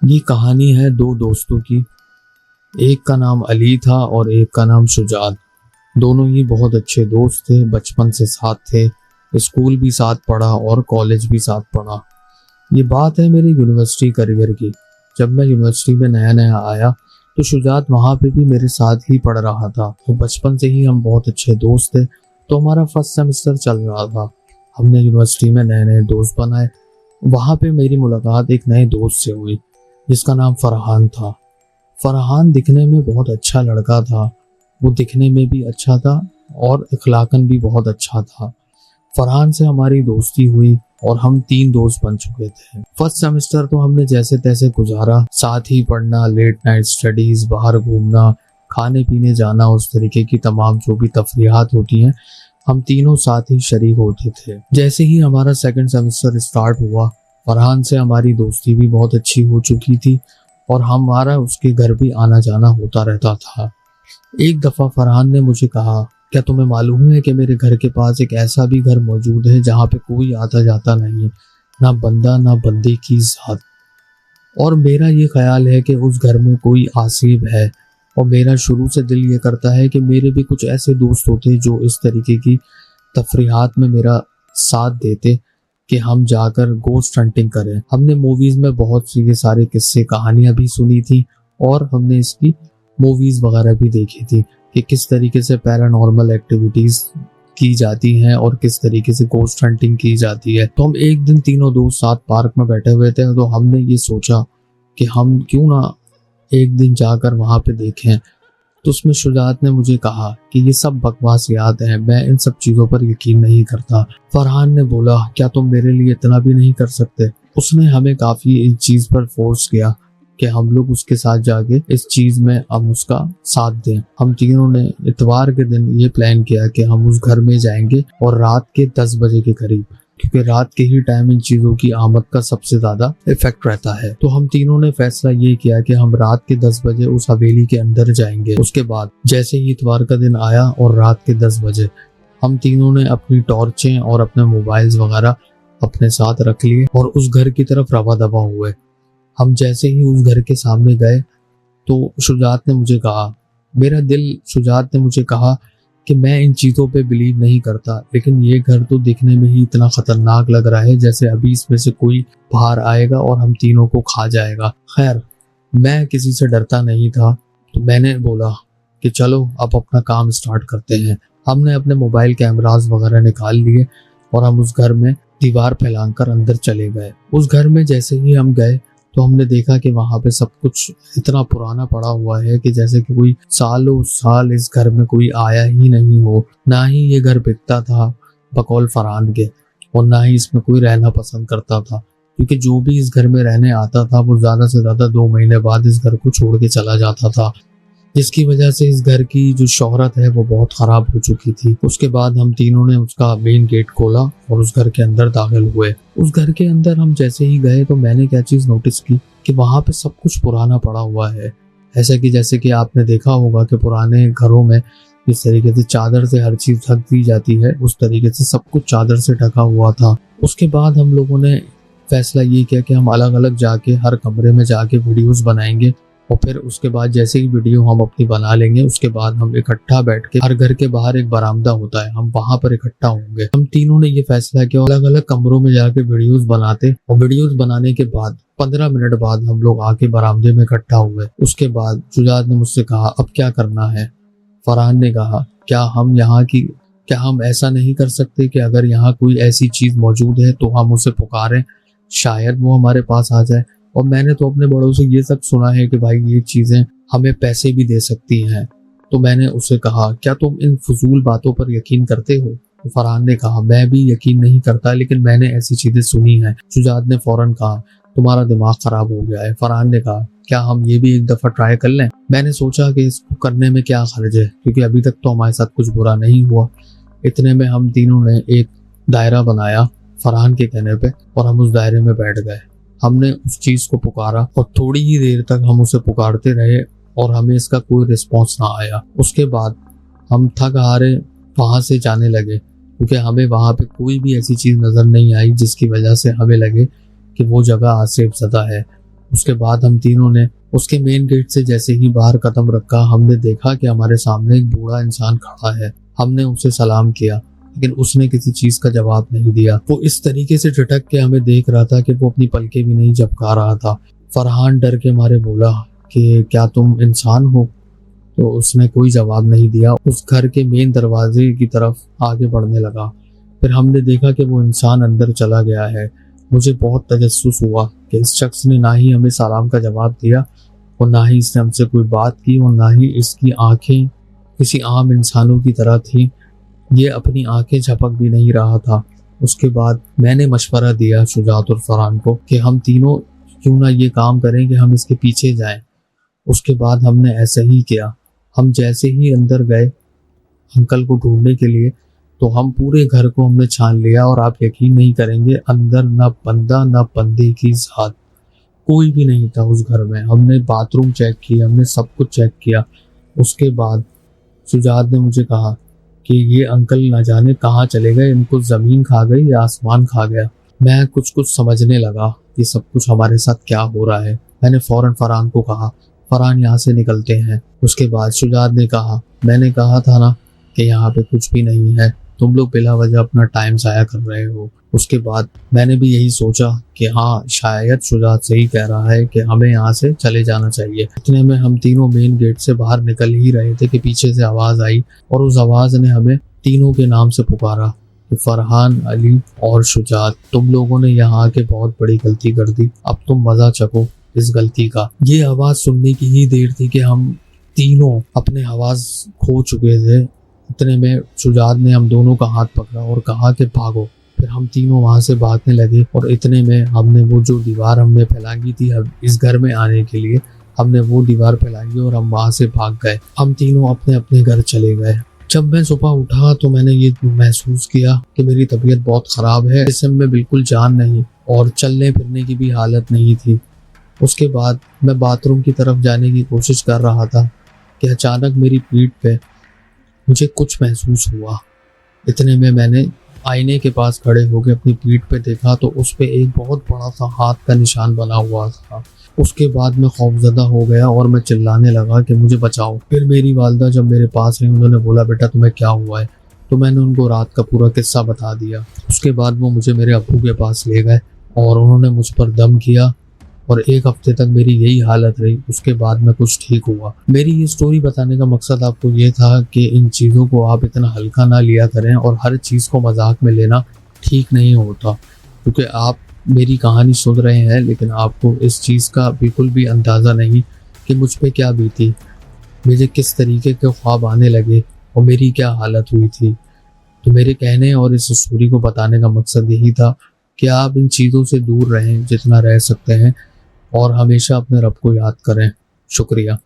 ये कहानी है दो दोस्तों की। एक का नाम अली था और एक का नाम शुजात। दोनों ही बहुत अच्छे दोस्त थे, बचपन से साथ थे, स्कूल भी साथ पढ़ा और कॉलेज भी साथ पढ़ा। ये बात है मेरे यूनिवर्सिटी करियर की। जब मैं यूनिवर्सिटी में नया नया आया तो शुजात वहाँ पे भी मेरे साथ ही पढ़ रहा था और बचपन से ही हम बहुत अच्छे दोस्त थे। तो हमारा फर्स्ट सेमेस्टर चल रहा था। हमने यूनिवर्सिटी में नए नए दोस्त बनाए। वहाँ पे मेरी मुलाकात एक नए दोस्त से हुई जिसका नाम फरहान था। फरहान दिखने में बहुत अच्छा लड़का था। वो दिखने में भी अच्छा था और इखलाकन भी बहुत अच्छा था। फरहान से हमारी दोस्ती हुई और हम 3 दोस्त बन चुके थे। फर्स्ट सेमेस्टर तो हमने जैसे तैसे गुजारा, साथ ही पढ़ना, लेट नाइट स्टडीज, बाहर घूमना, खाने पीने जाना, उस तरीके की तमाम जो भी तफरीहात होती हैं, हम तीनों साथ ही शरीक होते थे। जैसे ही हमारा सेकंड सेमेस्टर स्टार्ट हुआ, फरहान से हमारी दोस्ती भी बहुत अच्छी हो चुकी थी और हमारा उसके घर भी आना जाना होता रहता था। एक दफ़ा फरहान ने मुझे कहा, क्या तुम्हें मालूम है कि मेरे घर के पास एक ऐसा भी घर मौजूद है जहाँ पे कोई आता जाता नहीं, ना बंदा ना बंदे की जात। और मेरा ये ख्याल है कि उस घर में कोई आसिब है और मेरा शुरू से दिल ये करता है कि मेरे भी कुछ ऐसे दोस्त होते जो इस तरीके की तफरीहात में मेरा साथ देते कि हम जाकर गोस्ट हंटिंग करें। हमने मूवीज में बहुत सी ये सारे किस्से कहानियां भी सुनी थी और हमने इसकी मूवीज वगैरह भी देखी थी कि किस तरीके से पैरानॉर्मल एक्टिविटीज की जाती हैं और किस तरीके से गोस्ट हंटिंग की जाती है। तो हम एक दिन तीनों दोस्त साथ पार्क में बैठे हुए थे तो हमने ये सोचा कि हम क्यों ना एक दिन जाकर वहां पे देखें। तो उसमें शुजात ने मुझे कहा कि ये सब बकवास याद है, मैं इन सब चीज़ों पर यकीन नहीं करता। फरहान ने बोला, क्या तुम मेरे लिए इतना भी नहीं कर सकते? उसने हमें काफ़ी इस चीज़ पर फोर्स किया कि हम लोग उसके साथ जाके इस चीज़ में हम उसका साथ दें। हम तीनों ने इतवार के दिन ये प्लान किया कि हम उस घर में जाएंगे और रात के 10 बजे के करीब, क्योंकि रात के ही टाइम इन चीज़ों की आमद का सबसे ज़्यादा इफेक्ट रहता है। तो हम तीनों ने फैसला ये किया कि हम रात के 10 बजे उस हवेली के अंदर जाएंगे। उसके बाद जैसे ही इतवार का दिन आया और रात के 10 बजे हम तीनों ने अपनी टॉर्चें और अपने मोबाइल्स वगैरह अपने साथ रख लिए और उस घर की तरफ रवा दवा हुए। हम जैसे ही उस घर के सामने गए तो शुजात ने मुझे कहा कि मैं इन चीज़ों पे बिलीव नहीं करता, लेकिन ये घर तो दिखने में ही इतना खतरनाक लग रहा है जैसे अभी इसमें से कोई बाहर आएगा और हम तीनों को खा जाएगा। खैर, मैं किसी से डरता नहीं था तो मैंने बोला कि चलो अब अपना काम स्टार्ट करते हैं। हमने अपने मोबाइल कैमरास वगैरह निकाल लिए और हम उस घर में दीवार फैलाकर अंदर चले गए। उस घर में जैसे ही हम गए तो हमने देखा कि वहाँ पे सब कुछ इतना पुराना पड़ा हुआ है कि जैसे कि कोई सालों साल इस घर में कोई आया ही नहीं हो। ना ही ये घर बिकता था बकौल फरहान के और ना ही इसमें कोई रहना पसंद करता था, क्योंकि जो भी इस घर में रहने आता था वो ज़्यादा से ज़्यादा 2 महीने बाद इस घर को छोड़ के चला जाता था, जिसकी वजह से इस घर की जो शोहरत है वो बहुत ख़राब हो चुकी थी। उसके बाद हम तीनों ने उसका मेन गेट खोला और उस घर के अंदर दाखिल हुए। उस घर के अंदर हम जैसे ही गए तो मैंने क्या चीज़ नोटिस की कि वहाँ पे सब कुछ पुराना पड़ा हुआ है। ऐसा कि जैसे कि आपने देखा होगा कि पुराने घरों में जिस तरीके से चादर से हर चीज़ ढक दी जाती है, उस तरीके से सब कुछ चादर से ढका हुआ था। उसके बाद हम लोगों ने फैसला ये किया कि हम अलग अलग जाके हर कमरे में जाके वीडियोस बनाएंगे और फिर उसके बाद जैसे ही वीडियो हम अपनी बना लेंगे उसके बाद हम इकट्ठा बैठ के, हर घर के बाहर एक बरामदा होता है, हम वहां पर इकट्ठा होंगे। हम तीनों ने ये फैसला किया अलग अलग कमरों में जाके वीडियोस बनाते और वीडियोस बनाने के बाद 15 मिनट बाद हम लोग आके बरामदे में इकट्ठा हुए। उसके बाद शुजात ने मुझसे कहा, अब क्या करना है? फरहान ने कहा, क्या हम ऐसा नहीं कर सकते कि अगर यहाँ कोई ऐसी चीज मौजूद है तो हम उसे पुकारें, शायद वो हमारे पास आ जाए। और मैंने तो अपने बड़ों से ये सब सुना है कि भाई ये चीज़ें हमें पैसे भी दे सकती हैं। तो मैंने उसे कहा, क्या तुम इन फजूल बातों पर यकीन करते हो? तो फरहान ने कहा, मैं भी यकीन नहीं करता, लेकिन मैंने ऐसी चीज़ें सुनी हैं। शुजात ने फौरन कहा, तुम्हारा दिमाग खराब हो गया है। फरहान ने कहा, क्या हम ये भी एक दफ़ा ट्राई कर लें? मैंने सोचा कि इसको करने में क्या खर्च है, क्योंकि अभी तक तो हमारे साथ कुछ बुरा नहीं हुआ। इतने में हम तीनों ने एक दायरा बनाया फरहान के कहने पे और हम उस दायरे में बैठ गए। हमने उस चीज़ को पुकारा और थोड़ी ही देर तक हम उसे पुकारते रहे और हमें इसका कोई रिस्पॉन्स ना आया। उसके बाद हम थक हारे वहाँ से जाने लगे, क्योंकि हमें वहाँ पे कोई भी ऐसी चीज़ नज़र नहीं आई जिसकी वजह से हमें लगे कि वो जगह आसिफ ज़दा है। उसके बाद हम तीनों ने उसके मेन गेट से जैसे ही बाहर कदम रखा, हमने देखा कि हमारे सामने एक बूढ़ा इंसान खड़ा है। हमने उसे सलाम किया, लेकिन उसने किसी चीज का जवाब नहीं दिया। वो इस तरीके से ठिठक के हमें देख रहा था कि वो अपनी पलकें भी नहीं झपका रहा था। फरहान डर के मारे बोला कि क्या तुम इंसान हो? तो उसने कोई जवाब नहीं दिया। उस घर के मेन दरवाजे की तरफ आगे बढ़ने लगा। फिर हमने देखा कि वो इंसान अंदर चला गया है। मुझे बहुत तजस्सुस हुआ कि इस शख्स ने ना ही हमें सलाम का जवाब दिया और ना ही इसने हमसे कोई बात की और ना ही इसकी आंखें किसी आम इंसानों की तरह थी। ये अपनी आंखें झपक भी नहीं रहा था। उसके बाद मैंने मशवरा दिया शुजात और फरहान को कि हम तीनों क्यों ना ये काम करें कि हम इसके पीछे जाएं। उसके बाद हमने ऐसा ही किया। हम जैसे ही अंदर गए अंकल को ढूंढने के लिए, तो हम पूरे घर को हमने छान लिया और आप यकीन नहीं करेंगे, अंदर ना बंदा ना बंदे की जात, कोई भी नहीं था उस घर में। हमने बाथरूम चेक किया, हमने सब कुछ चेक किया। उसके बाद सुजात ने मुझे कहा कि ये अंकल ना जाने कहाँ चले गए, इनको जमीन खा गई या आसमान खा गया। मैं कुछ कुछ समझने लगा कि सब कुछ हमारे साथ क्या हो रहा है। मैंने फौरन फरहान को कहा, फरहान यहाँ से निकलते हैं। उसके बाद शुजात ने कहा, मैंने कहा था ना कि यहाँ पे कुछ भी नहीं है, तुम लोग बिला वजह अपना टाइम जाया कर रहे हो। उसके बाद मैंने भी यही सोचा कि हाँ, शायद शुजात सही कह रहा है कि हमें यहाँ से चले जाना चाहिए। इतने में हम तीनों मेन गेट से बाहर निकल ही रहे थे कि पीछे से आवाज आई और उस आवाज ने हमें तीनों के नाम से पुकारा कि फरहान, अली और शुजात, तुम लोगों ने यहाँ आके बहुत बड़ी गलती कर दी, अब तुम मजा चखो इस गलती का। ये आवाज सुनने की ही देर थी कि हम तीनों अपने आवाज खो चुके थे। इतने में शुजात ने हम दोनों का हाथ पकड़ा और कहा कि भागो। फिर हम तीनों वहां से भागने लगे और इतने में हमने वो जो दीवार हमने फैलाई थी इस घर में आने के लिए, हमने वो दीवार फैलाई और हम वहां से भाग गए। हम तीनों अपने अपने घर चले गए। जब मैं सुबह उठा तो मैंने ये महसूस किया कि मेरी तबीयत बहुत खराब है, जिस्म में बिल्कुल जान नहीं और चलने फिरने की भी हालत नहीं थी। उसके बाद मैं बाथरूम की तरफ जाने की कोशिश कर रहा था कि अचानक मेरी पीठ पे मुझे कुछ महसूस हुआ। इतने में मैंने आईने के पास खड़े होकर अपनी पीठ पे देखा तो उस पे एक बहुत बड़ा सा हाथ का निशान बना हुआ था। उसके बाद मैं खौफजदा हो गया और मैं चिल्लाने लगा कि मुझे बचाओ। फिर मेरी वालदा जब मेरे पास आई, उन्होंने बोला, बेटा तुम्हें क्या हुआ है? तो मैंने उनको रात का पूरा किस्सा बता दिया। उसके बाद वो मुझे मेरे अब्बू के पास ले गए और उन्होंने मुझ पर दम किया और 1 हफ्ते तक मेरी यही हालत रही। उसके बाद मैं कुछ ठीक हुआ। मेरी ये स्टोरी बताने का मकसद आपको ये था कि इन चीज़ों को आप इतना हल्का ना लिया करें और हर चीज़ को मजाक में लेना ठीक नहीं होता, क्योंकि आप मेरी कहानी सुन रहे हैं लेकिन आपको इस चीज़ का बिल्कुल भी अंदाज़ा नहीं कि मुझ पे क्या बीती, मुझे किस तरीके के ख्वाब आने लगे और मेरी क्या हालत हुई थी। तो मेरे कहने और इस स्टोरी को बताने का मकसद यही था कि आप इन चीज़ों से दूर रहें जितना रह सकते हैं और हमेशा अपने रब को याद करें। शुक्रिया।